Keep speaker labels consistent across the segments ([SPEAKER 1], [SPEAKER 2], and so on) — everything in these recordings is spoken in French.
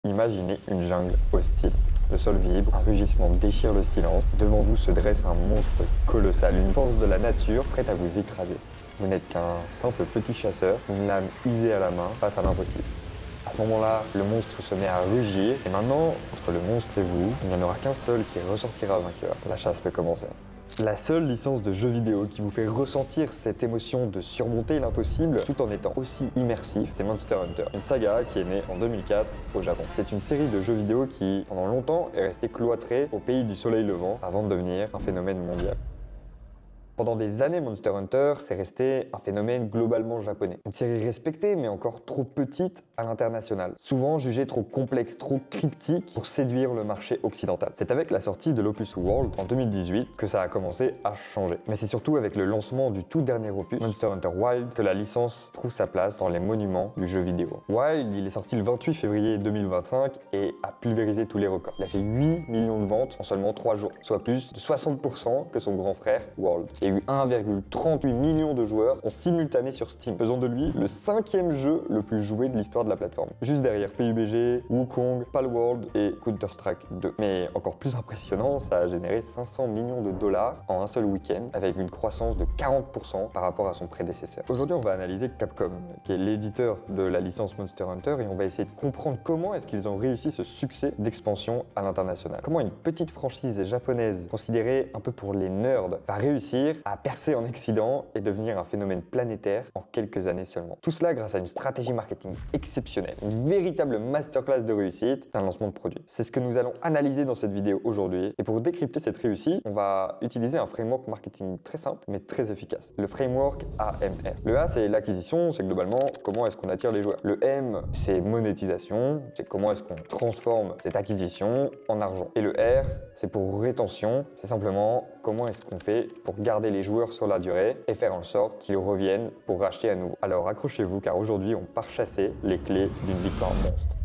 [SPEAKER 1] Imaginez une jungle hostile. Le sol vibre, un rugissement déchire le silence. Devant vous se dresse un monstre colossal, une force de la nature prête à vous écraser. Vous n'êtes qu'un simple petit chasseur, une lame usée à la main face à l'impossible. À ce moment-là, le monstre se met à rugir, et maintenant, entre le monstre et vous, il n'y en aura qu'un seul qui ressortira vainqueur. La chasse peut commencer. La seule licence de jeu vidéo qui vous fait ressentir cette émotion de surmonter l'impossible tout en étant aussi immersif, c'est Monster Hunter, une saga qui est née en 2004 au Japon. C'est une série de jeux vidéo qui, pendant longtemps, est restée cloîtrée au pays du soleil levant avant de devenir un phénomène mondial. Pendant des années, Monster Hunter, c'est resté un phénomène globalement japonais. Une série respectée, mais encore trop petite à l'international. Souvent jugée trop complexe, trop cryptique pour séduire le marché occidental. C'est avec la sortie de l'Opus World en 2018 que ça a commencé à changer. Mais c'est surtout avec le lancement du tout dernier opus, Monster Hunter Wild, que la licence trouve sa place dans les monuments du jeu vidéo. Wild, il est sorti le 28 février 2025 et a pulvérisé tous les records. Il a fait 8 millions de ventes en seulement 3 jours, soit plus de 60% que son grand frère World. Il y a eu 1,38 million de joueurs en simultané sur Steam, faisant de lui le 5e jeu le plus joué de l'histoire de la plateforme. Juste derrière PUBG, Wukong, Palworld et Counter-Strike 2. Mais encore plus impressionnant, ça a généré 500 millions de dollars en un seul week-end, avec une croissance de 40% par rapport à son prédécesseur. Aujourd'hui, on va analyser Capcom, qui est l'éditeur de la licence Monster Hunter, et on va essayer de comprendre comment est-ce qu'ils ont réussi ce succès d'expansion à l'international. Comment une petite franchise japonaise, considérée un peu pour les nerds, va réussir à percer en Occident et devenir un phénomène planétaire en quelques années seulement. Tout cela grâce à une stratégie marketing exceptionnelle, une véritable masterclass de réussite d'un lancement de produit. C'est ce que nous allons analyser dans cette vidéo aujourd'hui. Et pour décrypter cette réussite, on va utiliser un framework marketing très simple mais très efficace. Le framework AMR. Le A, c'est l'acquisition, c'est globalement comment est-ce qu'on attire les joueurs. Le M, c'est monétisation, c'est comment est-ce qu'on transforme cette acquisition en argent. Et le R, c'est pour rétention, c'est simplement comment est-ce qu'on fait pour garder les joueurs sur la durée et faire en sorte qu'ils reviennent pour racheter à nouveau. Alors accrochez-vous car aujourd'hui on part chasser les clés d'une victoire monstre.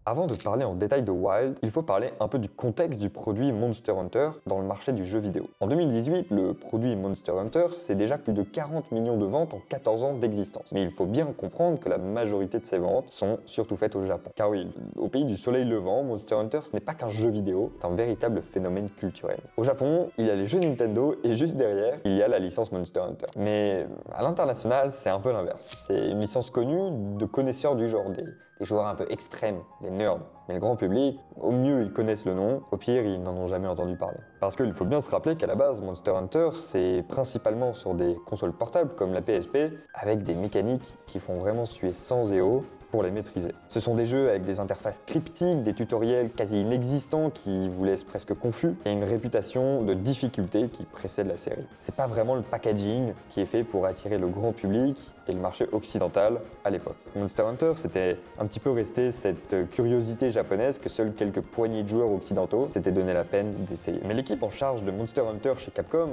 [SPEAKER 1] Avant de parler en détail de Wild, il faut parler un peu du contexte du produit Monster Hunter dans le marché du jeu vidéo. En 2018, le produit Monster Hunter, c'est déjà plus de 40 millions de ventes en 14 ans d'existence. Mais il faut bien comprendre que la majorité de ces ventes sont surtout faites au Japon. Car oui, au pays du soleil levant, Monster Hunter, ce n'est pas qu'un jeu vidéo, c'est un véritable phénomène culturel. Au Japon, il y a les jeux Nintendo et juste derrière, il y a la licence Monster Hunter. Mais à l'international, c'est un peu l'inverse. C'est une licence connue de connaisseurs du genre, des joueurs un peu extrêmes, des nerds. Mais le grand public, au mieux ils connaissent le nom, au pire ils n'en ont jamais entendu parler. Parce qu'il faut bien se rappeler qu'à la base, Monster Hunter, c'est principalement sur des consoles portables comme la PSP, avec des mécaniques qui font vraiment suer sang et eau pour les maîtriser. Ce sont des jeux avec des interfaces cryptiques, des tutoriels quasi inexistants qui vous laissent presque confus, et une réputation de difficulté qui précède la série. C'est pas vraiment le packaging qui est fait pour attirer le grand public et le marché occidental à l'époque. Monster Hunter, c'était un petit peu resté cette curiosité japonaise que seuls quelques poignées de joueurs occidentaux s'étaient donné la peine d'essayer. Mais l'équipe en charge de Monster Hunter chez Capcom,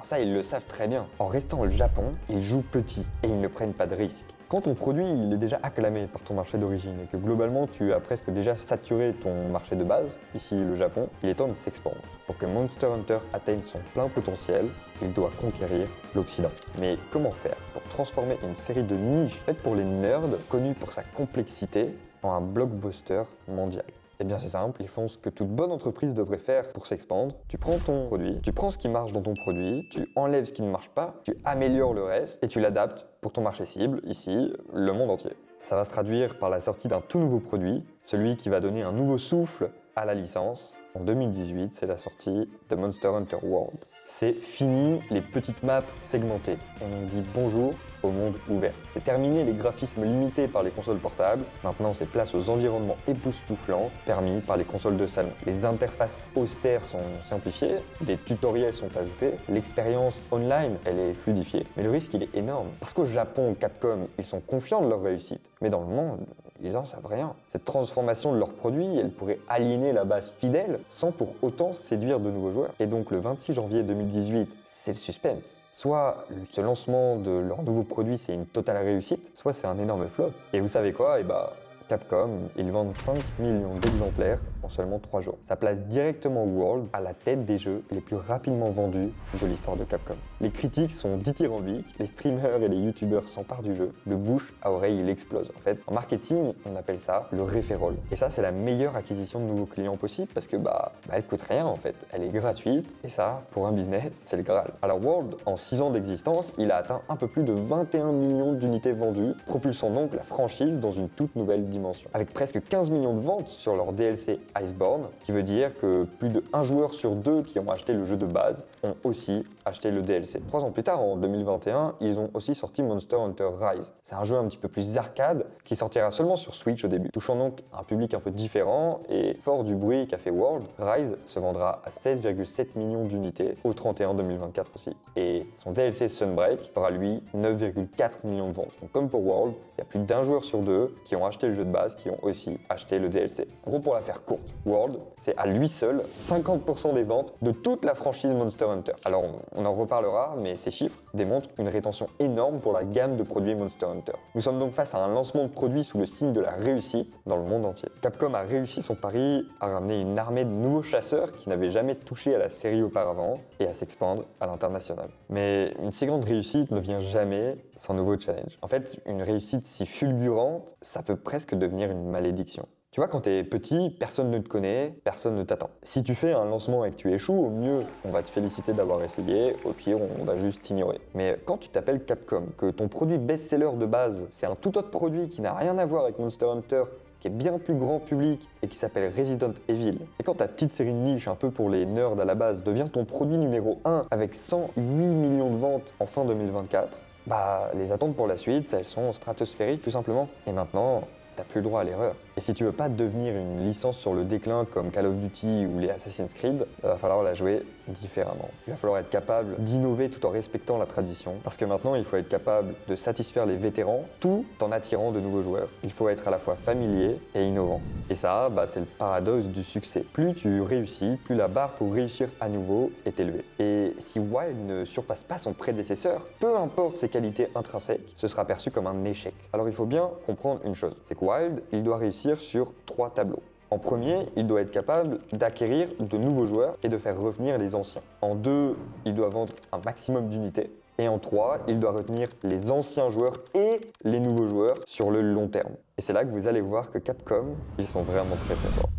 [SPEAKER 1] ça ils le savent très bien. En restant au Japon, ils jouent petit et ils ne prennent pas de risques. Quand ton produit il est déjà acclamé par ton marché d'origine et que globalement tu as presque déjà saturé ton marché de base, ici le Japon, il est temps de s'expandre. Pour que Monster Hunter atteigne son plein potentiel, il doit conquérir l'Occident. Mais comment faire pour transformer une série de niches faite pour les nerds, connue pour sa complexité, en un blockbuster mondial ? Eh bien c'est simple, ils font ce que toute bonne entreprise devrait faire pour s'expandre. Tu prends ton produit, tu prends ce qui marche dans ton produit, tu enlèves ce qui ne marche pas, tu améliores le reste et tu l'adaptes pour ton marché cible, ici, le monde entier. Ça va se traduire par la sortie d'un tout nouveau produit, celui qui va donner un nouveau souffle à la licence. En 2018, c'est la sortie de Monster Hunter World. C'est fini les petites maps segmentées. On dit bonjour au monde ouvert. C'est terminé les graphismes limités par les consoles portables. Maintenant, c'est place aux environnements époustouflants permis par les consoles de salon. Les interfaces austères sont simplifiées, des tutoriels sont ajoutés, l'expérience online, elle est fluidifiée. Mais le risque, il est énorme. Parce qu'au Japon, Capcom, ils sont confiants de leur réussite. Mais dans le monde, ils en savent rien. Cette transformation de leurs produits, elle pourrait aliéner la base fidèle sans pour autant séduire de nouveaux joueurs. Et donc le 26 janvier 2018, c'est le suspense. Soit ce lancement de leur nouveau produit, c'est une totale réussite, soit c'est un énorme flop. Et vous savez quoi? Capcom, ils vendent 5 millions d'exemplaires en seulement 3 jours. Ça place directement World à la tête des jeux les plus rapidement vendus de l'histoire de Capcom. Les critiques sont dithyrambiques, les streamers et les youtubeurs s'emparent du jeu, le bouche à oreille il explose. En fait, en marketing, on appelle ça le referral. Et ça, c'est la meilleure acquisition de nouveaux clients possible parce que elle coûte rien en fait. Elle est gratuite et ça, pour un business, c'est le Graal. Alors World, en 6 ans d'existence, il a atteint un peu plus de 21 millions d'unités vendues, propulsant donc la franchise dans une toute nouvelle dimension. Avec presque 15 millions de ventes sur leur DLC Iceborne, qui veut dire que plus de 1 joueur sur 2 qui ont acheté le jeu de base ont aussi acheté le DLC. 3 ans plus tard, en 2021, ils ont aussi sorti Monster Hunter Rise. C'est un jeu un petit peu plus arcade qui sortira seulement sur Switch au début, touchant donc un public un peu différent et fort du bruit qu'a fait World, Rise se vendra à 16,7 millions d'unités au 31 2024 aussi. Et son DLC Sunbreak fera lui 9,4 millions de ventes. Donc comme pour World, il y a plus d'1 joueur sur 2 qui ont acheté le jeu de base qui ont aussi acheté le DLC. En gros, pour la faire courte, World, c'est à lui seul 50% des ventes de toute la franchise Monster Hunter. Alors on en reparlera, mais ces chiffres démontrent une rétention énorme pour la gamme de produits Monster Hunter. Nous sommes donc face à un lancement de produit sous le signe de la réussite dans le monde entier. Capcom a réussi son pari à ramener une armée de nouveaux chasseurs qui n'avaient jamais touché à la série auparavant et à s'expandre à l'international. Mais une si grande réussite ne vient jamais sans nouveau challenge. En fait, une réussite si fulgurante, ça peut presque devenir une malédiction. Tu vois, quand t'es petit, personne ne te connaît, personne ne t'attend. Si tu fais un lancement et que tu échoues, au mieux, on va te féliciter d'avoir essayé, au pire, on va juste t'ignorer. Mais quand tu t'appelles Capcom, que ton produit best-seller de base, c'est un tout autre produit qui n'a rien à voir avec Monster Hunter, qui est bien plus grand public et qui s'appelle Resident Evil, et quand ta petite série de niche un peu pour les nerds à la base devient ton produit numéro 1 avec 108 millions de ventes en fin 2024, les attentes pour la suite, elles sont stratosphériques tout simplement. Et maintenant, t'as plus le droit à l'erreur. Et si tu veux pas devenir une licence sur le déclin comme Call of Duty ou les Assassin's Creed, il va falloir la jouer différemment. Il va falloir être capable d'innover tout en respectant la tradition, parce que maintenant il faut être capable de satisfaire les vétérans tout en attirant de nouveaux joueurs. Il faut être à la fois familier et innovant. Et ça, c'est le paradoxe du succès. Plus tu réussis, plus la barre pour réussir à nouveau est élevée. Et si Wild ne surpasse pas son prédécesseur, peu importe ses qualités intrinsèques, ce sera perçu comme un échec. Alors il faut bien comprendre une chose, c'est que Wild, il doit réussir sur 3 tableaux. En premier, il doit être capable d'acquérir de nouveaux joueurs et de faire revenir les anciens. En 2, il doit vendre un maximum d'unités. Et en 3, il doit retenir les anciens joueurs et les nouveaux joueurs sur le long terme. Et c'est là que vous allez voir que Capcom, ils sont vraiment très très forts.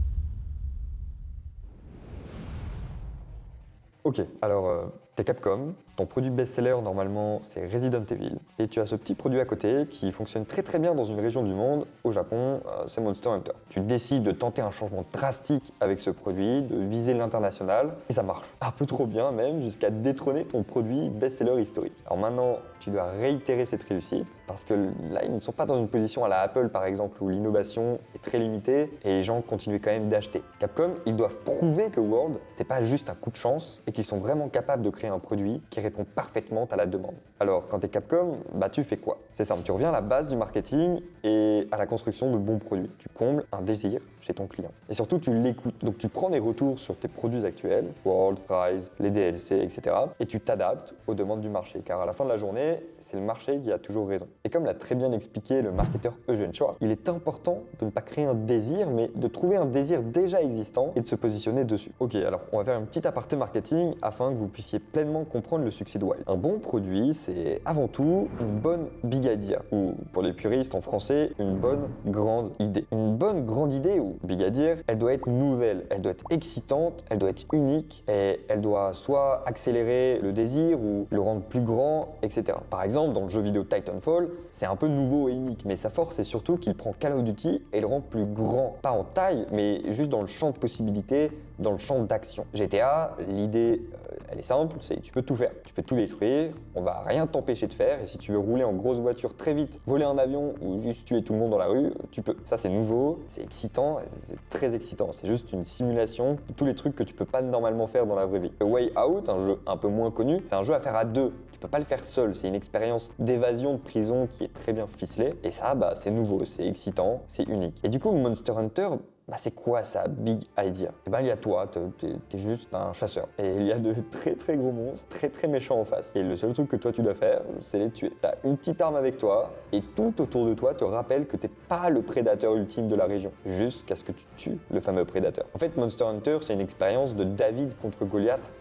[SPEAKER 1] Ok, alors t'es Capcom, ton produit best-seller normalement c'est Resident Evil, et tu as ce petit produit à côté qui fonctionne très très bien dans une région du monde, au Japon, c'est Monster Hunter. Tu décides de tenter un changement drastique avec ce produit, de viser l'international, et ça marche. Un peu trop bien même, jusqu'à détrôner ton produit best-seller historique. Alors maintenant, tu dois réitérer cette réussite, parce que là ils ne sont pas dans une position à la Apple par exemple, où l'innovation est très limitée, et les gens continuent quand même d'acheter. Capcom, ils doivent prouver que World, c'est pas juste un coup de chance, et qu'ils sont vraiment capables de créer un produit qui répond parfaitement à la demande. Alors, quand tu es Capcom, tu fais quoi? C'est simple, tu reviens à la base du marketing et à la construction de bons produits. Tu combles un désir chez ton client. Et surtout, tu l'écoutes. Donc, tu prends des retours sur tes produits actuels, World, Rise, les DLC, etc. et tu t'adaptes aux demandes du marché. Car à la fin de la journée, c'est le marché qui a toujours raison. Et comme l'a très bien expliqué le marketeur Eugene Schwartz, il est important de ne pas créer un désir, mais de trouver un désir déjà existant et de se positionner dessus. Ok, alors on va faire une petite aparté marketing afin que vous puissiez pleinement comprendre le succès de Wild. Un bon produit, c'est avant tout une bonne big idea, ou pour les puristes en français, une bonne grande idée. Une bonne grande idée, ou big idea, elle doit être nouvelle, elle doit être excitante, elle doit être unique, et elle doit soit accélérer le désir ou le rendre plus grand, etc. Par exemple, dans le jeu vidéo Titanfall, c'est un peu nouveau et unique, mais sa force c'est surtout qu'il prend Call of Duty et le rend plus grand. Pas en taille, mais juste dans le champ de possibilités, dans le champ d'action. GTA, l'idée, elle est simple, c'est tu peux tout faire. Tu peux tout détruire, on va rien t'empêcher de faire, et si tu veux rouler en grosse voiture très vite, voler un avion ou juste tuer tout le monde dans la rue, tu peux. Ça c'est nouveau, c'est excitant, c'est très excitant. C'est juste une simulation de tous les trucs que tu peux pas normalement faire dans la vraie vie. A Way Out, un jeu un peu moins connu, c'est un jeu à faire à deux. Tu peux pas le faire seul, c'est une expérience d'évasion de prison qui est très bien ficelée, et ça, c'est nouveau, c'est excitant, c'est unique. Et du coup, Monster Hunter, bah c'est quoi sa big idea? Et ben il y a toi, t'es juste un chasseur. Et il y a de très gros monstres, très méchants en face. Et le seul truc que toi tu dois faire, c'est les tuer. T'as une petite arme avec toi, et tout autour de toi te rappelle que t'es pas le prédateur ultime de la région, jusqu'à ce que tu tues le fameux prédateur. En fait, Monster Hunter, c'est une expérience de David contre Goliath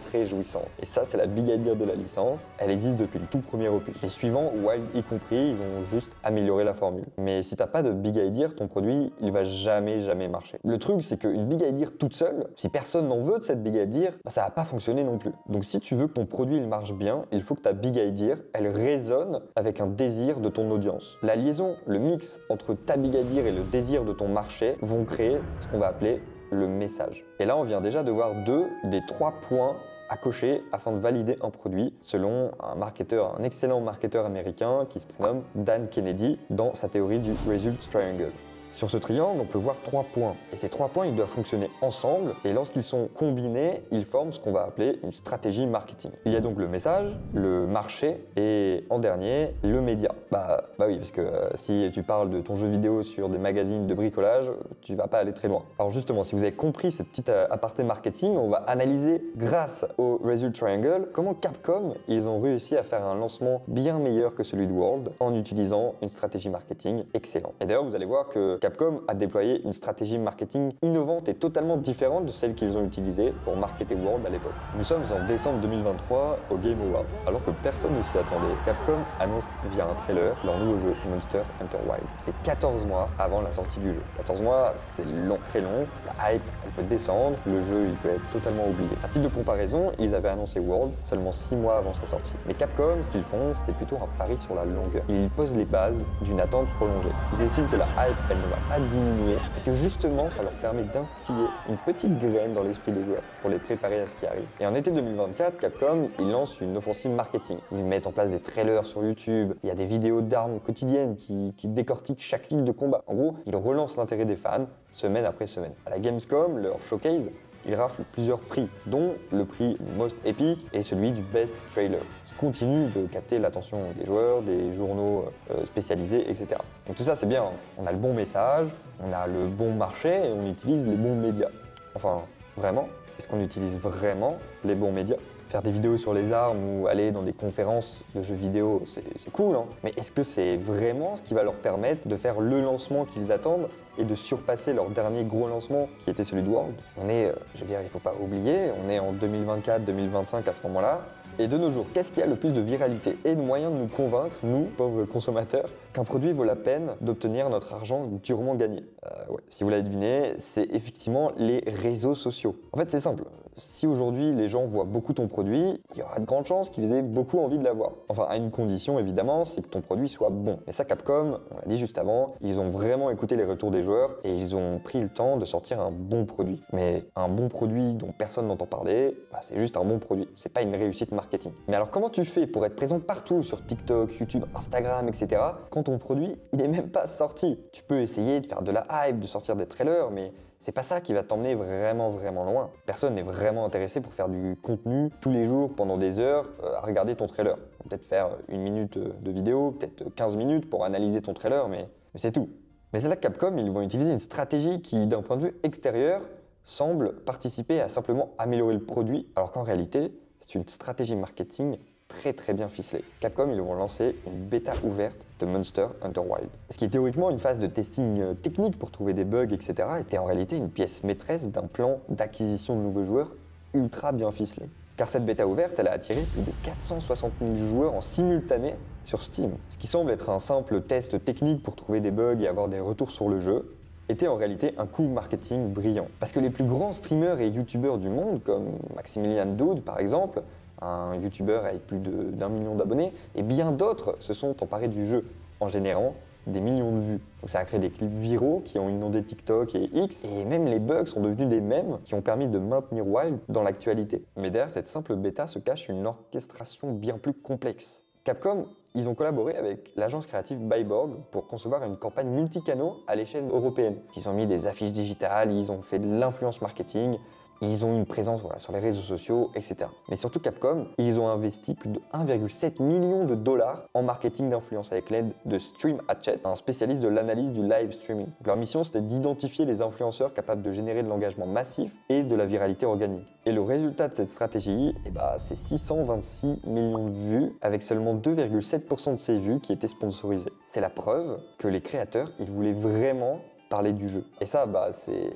[SPEAKER 1] très jouissante. Et ça, c'est la big idea de la licence. Elle existe depuis le tout premier opus. Les suivants, Wild y compris, ils ont juste amélioré la formule. Mais si t'as pas de big idea, ton produit, il va jamais marcher. Le truc, c'est qu'une big idea toute seule, si personne n'en veut de cette big idea, bah, ça va pas fonctionner non plus. Donc si tu veux que ton produit il marche bien, il faut que ta big idea, elle résonne avec un désir de ton audience. La liaison, le mix entre ta big idea et le désir de ton marché vont créer ce qu'on va appeler le message. Et là, on vient déjà de voir 2 des 3 points à cocher afin de valider un produit, selon un excellent marketeur américain qui se prénomme Dan Kennedy dans sa théorie du Result Triangle. Sur ce triangle, on peut voir 3 points. Et ces 3 points, ils doivent fonctionner ensemble. Et lorsqu'ils sont combinés, ils forment ce qu'on va appeler une stratégie marketing. Il y a donc le message, le marché et en dernier, le média. Bah oui, parce que si tu parles de ton jeu vidéo sur des magazines de bricolage, tu vas pas aller très loin. Alors justement, si vous avez compris cette petite aparté marketing, on va analyser grâce au Result Triangle comment Capcom, ils ont réussi à faire un lancement bien meilleur que celui de World en utilisant une stratégie marketing excellente. Et d'ailleurs, vous allez voir que Capcom a déployé une stratégie marketing innovante et totalement différente de celle qu'ils ont utilisée pour marketer World à l'époque. Nous sommes en décembre 2023 au Game Awards. Alors que personne ne s'y attendait, Capcom annonce via un trailer leur nouveau jeu Monster Hunter Wilds. C'est 14 mois avant la sortie du jeu. 14 mois, c'est long, très long. La hype, elle peut descendre, le jeu, il peut être totalement oublié. À titre de comparaison, ils avaient annoncé World seulement 6 mois avant sa sortie. Mais Capcom, ce qu'ils font, c'est plutôt un pari sur la longueur. Ils posent les bases d'une attente prolongée. Ils estiment que la hype, elle ne va pas diminuer et que justement, ça leur permet d'instiller une petite graine dans l'esprit des joueurs pour les préparer à ce qui arrive. Et en été 2024, Capcom, ils lancent une offensive marketing. Ils mettent en place des trailers sur YouTube, il y a des vidéos d'armes quotidiennes qui décortiquent chaque style de combat. En gros, ils relancent l'intérêt des fans semaine après semaine. À la Gamescom, leur showcase, ils raflent plusieurs prix, dont le prix Most Epic et celui du Best Trailer, ce qui continue de capter l'attention des joueurs, des journaux spécialisés, etc. Donc tout ça c'est bien, on a le bon message, on a le bon marché et on utilise les bons médias. Enfin, vraiment, est-ce qu'on utilise vraiment les bons médias ? Faire des vidéos sur les armes ou aller dans des conférences de jeux vidéo, c'est cool, hein. Mais est-ce que c'est vraiment ce qui va leur permettre de faire le lancement qu'ils attendent et de surpasser leur dernier gros lancement qui était celui de World? On est, je veux dire, il faut pas oublier, on est en 2024-2025 à ce moment-là. Et de nos jours, qu'est-ce qui a le plus de viralité et de moyens de nous convaincre, nous, pauvres consommateurs, qu'un produit vaut la peine d'obtenir notre argent durement gagné? Ouais. Si vous l'avez deviné, c'est effectivement les réseaux sociaux. En fait, c'est simple. Si aujourd'hui les gens voient beaucoup ton produit, il y aura de grandes chances qu'ils aient beaucoup envie de l'avoir. Enfin, à une condition évidemment, c'est que ton produit soit bon. Mais ça, Capcom, on l'a dit juste avant, ils ont vraiment écouté les retours des joueurs et ils ont pris le temps de sortir un bon produit. Mais un bon produit dont personne n'entend parler, bah, c'est juste un bon produit. C'est pas une réussite marketing. Mais alors comment tu fais pour être présent partout sur TikTok, YouTube, Instagram, etc. quand ton produit, il est même pas sorti? Tu peux essayer de faire de la hype, de sortir des trailers, mais c'est pas ça qui va t'emmener vraiment loin. Personne n'est vraiment intéressé pour faire du contenu tous les jours pendant des heures à regarder ton trailer. Peut-être faire 1 minute de vidéo, peut-être 15 minutes pour analyser ton trailer, mais c'est tout. Mais c'est là que Capcom, ils vont utiliser une stratégie qui, d'un point de vue extérieur, semble participer à simplement améliorer le produit, alors qu'en réalité, c'est une stratégie marketing très bien ficelée. Capcom, ils vont lancer une bêta ouverte de Monster Hunter Wilds. Ce qui est théoriquement une phase de testing technique pour trouver des bugs, etc., était en réalité une pièce maîtresse d'un plan d'acquisition de nouveaux joueurs ultra bien ficelé. Car cette bêta ouverte, elle a attiré plus de 460 000 joueurs en simultané sur Steam. Ce qui semble être un simple test technique pour trouver des bugs et avoir des retours sur le jeu, était en réalité un coup marketing brillant. Parce que les plus grands streamers et youtubeurs du monde, comme Maximilian Dood par exemple, un youtubeur avec plus d'1 million d'abonnés, et bien d'autres se sont emparés du jeu en générant des millions de vues. Donc ça a créé des clips viraux qui ont inondé TikTok et X, et même les bugs sont devenus des mèmes qui ont permis de maintenir Wild dans l'actualité. Mais derrière cette simple bêta se cache une orchestration bien plus complexe. Capcom, ils ont collaboré avec l'agence créative Byborg pour concevoir une campagne multicanaux à l'échelle européenne. Ils ont mis des affiches digitales, ils ont fait de l'influence marketing, Ils ont une présence sur les réseaux sociaux, etc. Mais surtout Capcom, ils ont investi plus de 1,7 million de dollars en marketing d'influence avec l'aide de Stream Hatchet, un spécialiste de l'analyse du live streaming. Donc, leur mission, c'était d'identifier les influenceurs capables de générer de l'engagement massif et de la viralité organique. Et le résultat de cette stratégie, c'est 626 millions de vues, avec seulement 2,7% de ces vues qui étaient sponsorisées. C'est la preuve que les créateurs, ils voulaient vraiment parler du jeu. Et ça, c'est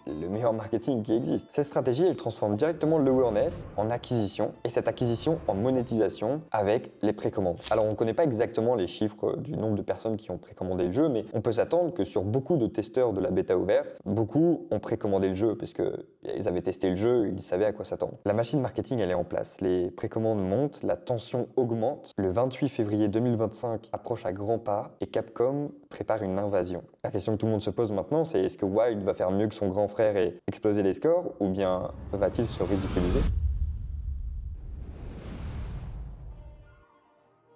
[SPEAKER 1] le meilleur marketing qui existe. Cette stratégie, elle transforme directement l'awareness en acquisition et cette acquisition en monétisation avec les précommandes. Alors on ne connaît pas exactement les chiffres du nombre de personnes qui ont précommandé le jeu, mais on peut s'attendre que sur beaucoup de testeurs de la bêta ouverte, beaucoup ont précommandé le jeu parce qu'ils avaient testé le jeu, ils savaient à quoi s'attendre. La machine marketing, elle est en place. Les précommandes montent, la tension augmente. Le 28 février 2025 approche à grands pas et Capcom prépare une invasion. La question que tout le monde se pose maintenant, c'est est-ce que Wild va faire mieux que son grand frère et exploser les scores, ou bien va-t-il se ridiculiser?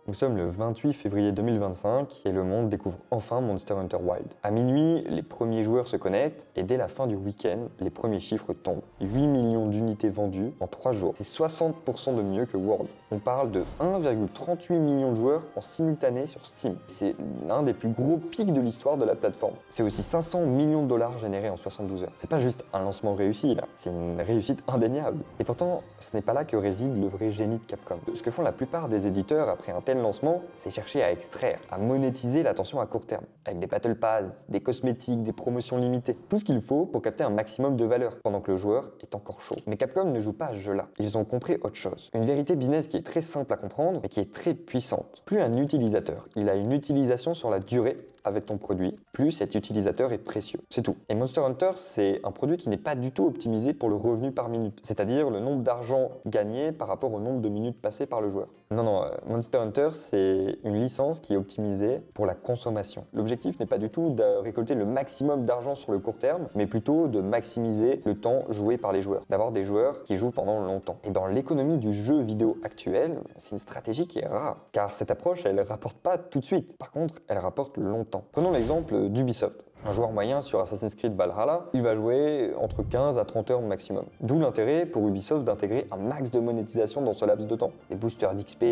[SPEAKER 1] Nous sommes le 28 février 2025 et le monde découvre enfin Monster Hunter Wild. À minuit, les premiers joueurs se connectent et dès la fin du week-end, les premiers chiffres tombent. 8 millions d'unités vendues en 3 jours. C'est 60% de mieux que World. On parle de 1,38 million de joueurs en simultané sur Steam. C'est l'un des plus gros pics de l'histoire de la plateforme. C'est aussi 500 millions de dollars générés en 72 heures. C'est pas juste un lancement réussi là, c'est une réussite indéniable. Et pourtant, ce n'est pas là que réside le vrai génie de Capcom. Ce que font la plupart des éditeurs après un tel lancement, c'est chercher à extraire, à monétiser l'attention à court terme, avec des battle pass, des cosmétiques, des promotions limitées, tout ce qu'il faut pour capter un maximum de valeur pendant que le joueur est encore chaud. Mais Capcom ne joue pas à ce jeu-là, ils ont compris autre chose. Une vérité business qui est très simple à comprendre, mais qui est très puissante. Plus un utilisateur, il a une utilisation sur la durée avec ton produit, plus cet utilisateur est précieux. C'est tout. Et Monster Hunter, c'est un produit qui n'est pas du tout optimisé pour le revenu par minute, c'est-à-dire le nombre d'argent gagné par rapport au nombre de minutes passées par le joueur. Non, Monster Hunter, c'est une licence qui est optimisée pour la consommation. L'objectif n'est pas du tout de récolter le maximum d'argent sur le court terme, mais plutôt de maximiser le temps joué par les joueurs, d'avoir des joueurs qui jouent pendant longtemps. Et dans l'économie du jeu vidéo actuel, c'est une stratégie qui est rare, car cette approche, elle rapporte pas tout de suite. Par contre, elle rapporte longtemps. Prenons l'exemple d'Ubisoft. Un joueur moyen sur Assassin's Creed Valhalla, il va jouer entre 15 à 30 heures maximum. D'où l'intérêt pour Ubisoft d'intégrer un max de monétisation dans ce laps de temps. Des boosters d'XP,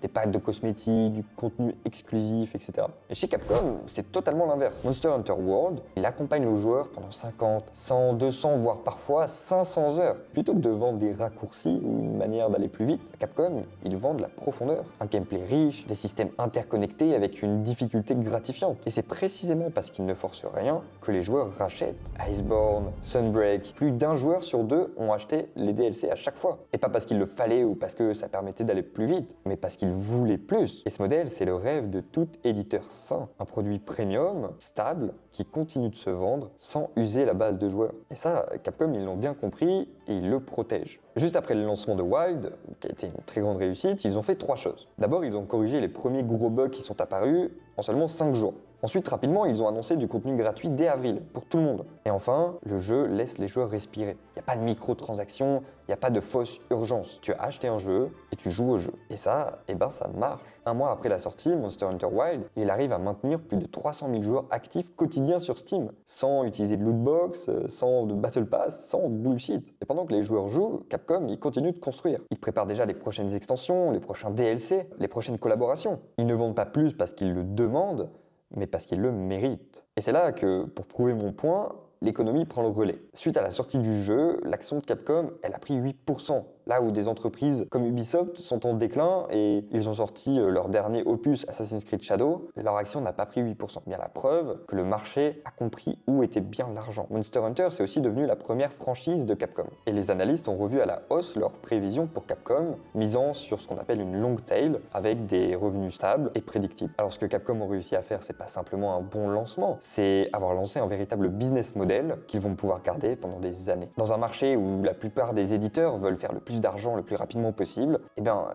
[SPEAKER 1] des packs de cosmétiques, du contenu exclusif, etc. Et chez Capcom, c'est totalement l'inverse. Monster Hunter World, il accompagne le joueur pendant 50, 100, 200, voire parfois 500 heures. Plutôt que de vendre des raccourcis ou une manière d'aller plus vite, Capcom, ils vendent la profondeur. Un gameplay riche, des systèmes interconnectés avec une difficulté gratifiante. Et c'est précisément parce qu'ils ne forcent rien que les joueurs rachètent. Iceborne, Sunbreak, plus d'un joueur sur deux ont acheté les DLC à chaque fois. Et pas parce qu'il le fallait ou parce que ça permettait d'aller plus vite, mais parce qu'ils voulaient plus. Et ce modèle, c'est le rêve de tout éditeur sain. Un produit premium, stable, qui continue de se vendre sans user la base de joueurs. Et ça, Capcom, ils l'ont bien compris et ils le protègent. Juste après le lancement de Wild, qui a été une très grande réussite, ils ont fait 3 choses. D'abord, ils ont corrigé les premiers gros bugs qui sont apparus en seulement 5 jours. Ensuite, rapidement, ils ont annoncé du contenu gratuit dès avril, pour tout le monde. Et enfin, le jeu laisse les joueurs respirer. Il n'y a pas de microtransactions, il n'y a pas de fausse urgence. Tu as acheté un jeu et tu joues au jeu. Et ça, ça marche. Un mois après la sortie, Monster Hunter Wild, il arrive à maintenir plus de 300 000 joueurs actifs quotidiens sur Steam, sans utiliser de lootbox, sans de battle pass, sans bullshit. Et pendant que les joueurs jouent, Capcom, il continue de construire. Il prépare déjà les prochaines extensions, les prochains DLC, les prochaines collaborations. Ils ne vendent pas plus parce qu'ils le demandent, mais parce qu'ils le méritent. Et c'est là que, pour prouver mon point, l'économie prend le relais. Suite à la sortie du jeu, l'action de Capcom, elle a pris 8%. Là où des entreprises comme Ubisoft sont en déclin et ils ont sorti leur dernier opus Assassin's Creed Shadow, leur action n'a pas pris 8%. Bien la preuve que le marché a compris où était bien l'argent. Monster Hunter, c'est aussi devenu la première franchise de Capcom. Et les analystes ont revu à la hausse leurs prévisions pour Capcom, misant sur ce qu'on appelle une long tail avec des revenus stables et prédictibles. Alors ce que Capcom ont réussi à faire, c'est pas simplement un bon lancement, c'est avoir lancé un véritable business model qu'ils vont pouvoir garder pendant des années. Dans un marché où la plupart des éditeurs veulent faire le plus d'argent le plus rapidement possible,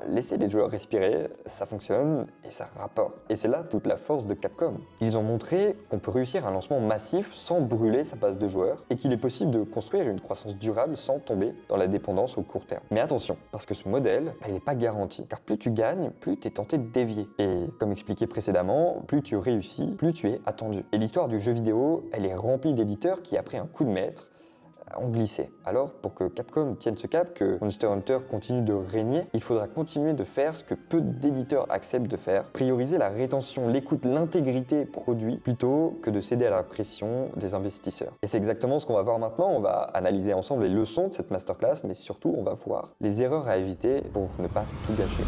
[SPEAKER 1] laisser les joueurs respirer, ça fonctionne et ça rapporte. Et c'est là toute la force de Capcom. Ils ont montré qu'on peut réussir un lancement massif sans brûler sa base de joueurs et qu'il est possible de construire une croissance durable sans tomber dans la dépendance au court terme. Mais attention, parce que ce modèle, il n'est pas garanti. Car plus tu gagnes, plus tu es tenté de dévier. Et comme expliqué précédemment, plus tu réussis, plus tu es attendu. Et l'histoire du jeu vidéo, elle est remplie d'éditeurs qui, après un coup de maître, ont glissé. Alors, pour que Capcom tienne ce cap, que Monster Hunter continue de régner, il faudra continuer de faire ce que peu d'éditeurs acceptent de faire, prioriser la rétention, l'écoute, l'intégrité produit, plutôt que de céder à la pression des investisseurs. Et c'est exactement ce qu'on va voir maintenant. On va analyser ensemble les leçons de cette masterclass, mais surtout, on va voir les erreurs à éviter pour ne pas tout gâcher.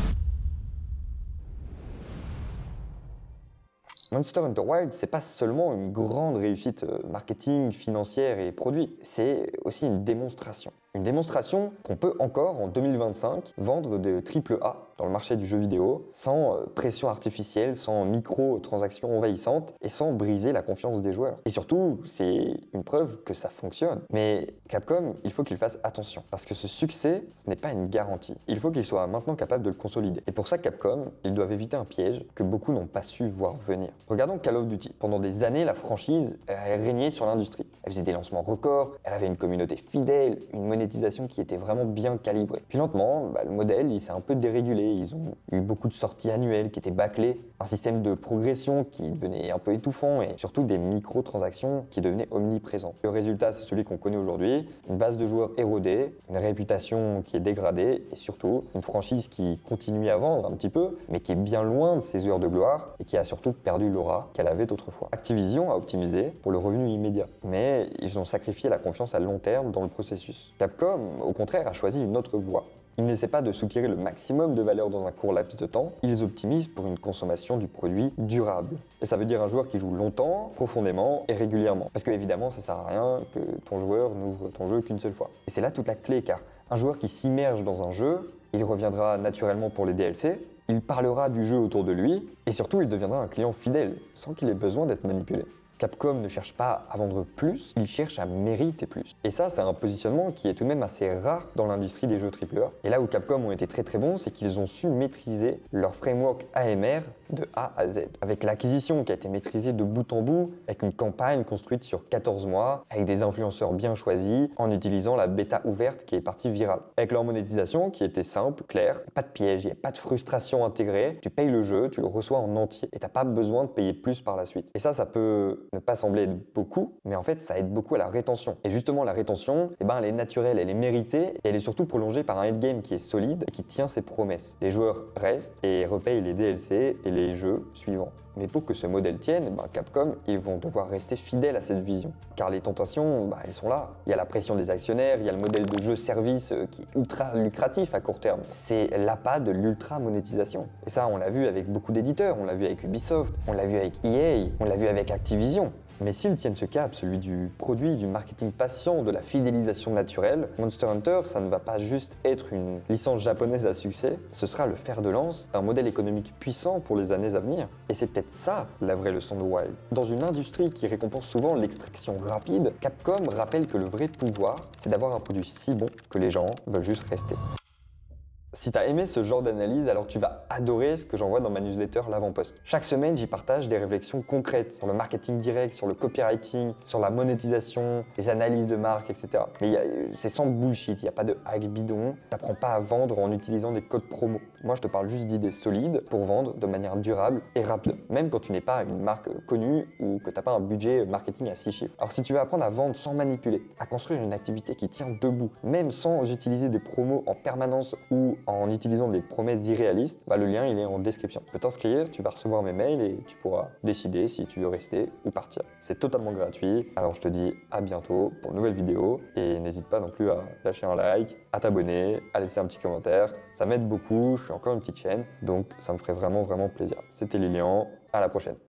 [SPEAKER 1] Monster Hunter Wilds, c'est pas seulement une grande réussite marketing, financière et produit, c'est aussi une démonstration. Une démonstration qu'on peut encore, en 2025, vendre de AAA dans le marché du jeu vidéo, sans pression artificielle, sans micro-transactions envahissantes et sans briser la confiance des joueurs. Et surtout, c'est une preuve que ça fonctionne. Mais Capcom, il faut qu'il fasse attention, parce que ce succès, ce n'est pas une garantie. Il faut qu'il soit maintenant capable de le consolider. Et pour ça, Capcom, ils doivent éviter un piège que beaucoup n'ont pas su voir venir. Regardons Call of Duty. Pendant des années, la franchise, elle régnait sur l'industrie. Elle faisait des lancements records, elle avait une communauté fidèle, une monétisation qui était vraiment bien calibrée. Puis lentement, le modèle, il s'est un peu dérégulé. Ils ont eu beaucoup de sorties annuelles qui étaient bâclées, un système de progression qui devenait un peu étouffant et surtout des microtransactions qui devenaient omniprésentes. Le résultat, c'est celui qu'on connaît aujourd'hui, une base de joueurs érodée, une réputation qui est dégradée et surtout une franchise qui continue à vendre un petit peu, mais qui est bien loin de ses heures de gloire et qui a surtout perdu l'aura qu'elle avait autrefois. Activision a optimisé pour le revenu immédiat, mais ils ont sacrifié la confiance à long terme dans le processus. Capcom, au contraire, a choisi une autre voie. Ils n'essaient pas de soutirer le maximum de valeur dans un court laps de temps, ils optimisent pour une consommation du produit durable. Et ça veut dire un joueur qui joue longtemps, profondément et régulièrement. Parce que évidemment, ça sert à rien que ton joueur n'ouvre ton jeu qu'une seule fois. Et c'est là toute la clé, car un joueur qui s'immerge dans un jeu, il reviendra naturellement pour les DLC, il parlera du jeu autour de lui, et surtout il deviendra un client fidèle, sans qu'il ait besoin d'être manipulé. Capcom ne cherche pas à vendre plus, il cherche à mériter plus. Et ça, c'est un positionnement qui est tout de même assez rare dans l'industrie des jeux AAA. Et là où Capcom ont été très bons, c'est qu'ils ont su maîtriser leur framework AMR de A à Z. Avec l'acquisition qui a été maîtrisée de bout en bout, avec une campagne construite sur 14 mois, avec des influenceurs bien choisis, en utilisant la bêta ouverte qui est partie virale. Avec leur monétisation qui était simple, claire, pas de piège, il n'y a pas de frustration intégrée, tu payes le jeu, tu le reçois en entier et t'as pas besoin de payer plus par la suite. Et ça peut ne pas sembler être beaucoup, mais en fait ça aide beaucoup à la rétention. Et justement la rétention, elle est naturelle, elle est méritée et elle est surtout prolongée par un endgame qui est solide et qui tient ses promesses. Les joueurs restent et repayent les DLC et les jeux suivants. Mais pour que ce modèle tienne, Capcom, ils vont devoir rester fidèles à cette vision. Car les tentations, elles sont là. Il y a la pression des actionnaires, il y a le modèle de jeu-service qui est ultra lucratif à court terme. C'est l'appât de l'ultra-monétisation. Et ça, on l'a vu avec beaucoup d'éditeurs. On l'a vu avec Ubisoft, on l'a vu avec EA, on l'a vu avec Activision. Mais s'ils tiennent ce cap, celui du produit, du marketing patient, de la fidélisation naturelle, Monster Hunter, ça ne va pas juste être une licence japonaise à succès, ce sera le fer de lance d'un modèle économique puissant pour les années à venir. Et c'est peut-être ça la vraie leçon de Wild. Dans une industrie qui récompense souvent l'extraction rapide, Capcom rappelle que le vrai pouvoir, c'est d'avoir un produit si bon que les gens veulent juste rester. Si t'as aimé ce genre d'analyse, alors tu vas adorer ce que j'envoie dans ma newsletter L'Avant-Poste. Chaque semaine, j'y partage des réflexions concrètes sur le marketing direct, sur le copywriting, sur la monétisation, les analyses de marque, etc. Mais c'est sans bullshit, il n'y a pas de hack bidon. T'apprends pas à vendre en utilisant des codes promo. Moi, je te parle juste d'idées solides pour vendre de manière durable et rapide, même quand tu n'es pas une marque connue ou que t'as pas un budget marketing à 6 chiffres. Alors si tu veux apprendre à vendre sans manipuler, à construire une activité qui tient debout, même sans utiliser des promos en permanence ou en utilisant des promesses irréalistes, le lien il est en description. Tu peux t'inscrire, tu vas recevoir mes mails et tu pourras décider si tu veux rester ou partir. C'est totalement gratuit, alors je te dis à bientôt pour une nouvelle vidéo et n'hésite pas non plus à lâcher un like, à t'abonner, à laisser un petit commentaire. Ça m'aide beaucoup, je suis encore une petite chaîne, donc ça me ferait vraiment plaisir. C'était Lilian, à la prochaine.